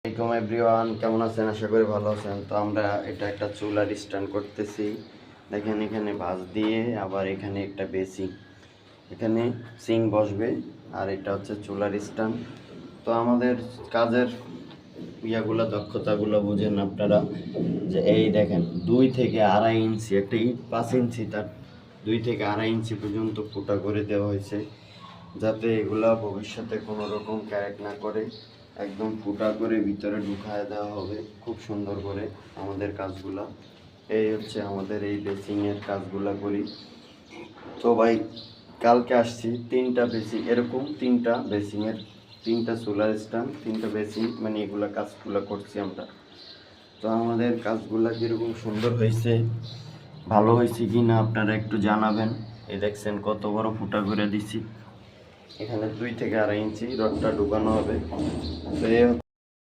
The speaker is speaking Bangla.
আসসালামাইকুম এভরিওয়ান, কেমন আছেন? আশা করি ভালো আছেন। তো আমরা এটা একটা চুলার স্ট্যান্ড করতেছি। দেখেন এখানে ভাঁজ দিয়ে আবার এখানে একটা বেসিং, এখানে সিং বসবে আর এটা হচ্ছে চুলার স্ট্যান্ড। তো আমাদের কাজের দক্ষতাগুলো বুঝেন আপনারা, যে এই দেখেন 2 থেকে 2.5 ইঞ্চি একটা ইট 5 ইঞ্চি, তার 2 থেকে 2.5 ইঞ্চি পর্যন্ত ফুটা করে দেওয়া হয়েছে, যাতে এগুলা ভবিষ্যতে কোনো রকম ক্র্যাক না করে। একদম ফুটা করে ভিতরে ঢুকায় দেওয়া হবে খুব সুন্দর করে আমাদের কাজগুলা। এই হচ্ছে আমাদের এই বেসিংয়ের কাজগুলা করি। তো ভাই, কালকে আসছি 3টা বেসিং, এরকম 3টা বেসিংয়ের 3টা সোলার স্ট্যান্ড, 3টা বেসিং, মানে এগুলা কাজগুলো করছি আমরা। তো আমাদের কাজগুলা কীরকম সুন্দর হয়েছে, ভালো হয়েছে কি না আপনারা একটু জানাবেন। এই দেখছেন কত বড় ফুটা করে দিছি, এখানে 2 থেকে 2.5 ইঞ্চি রডটা ঢুকানো হবে। তো এই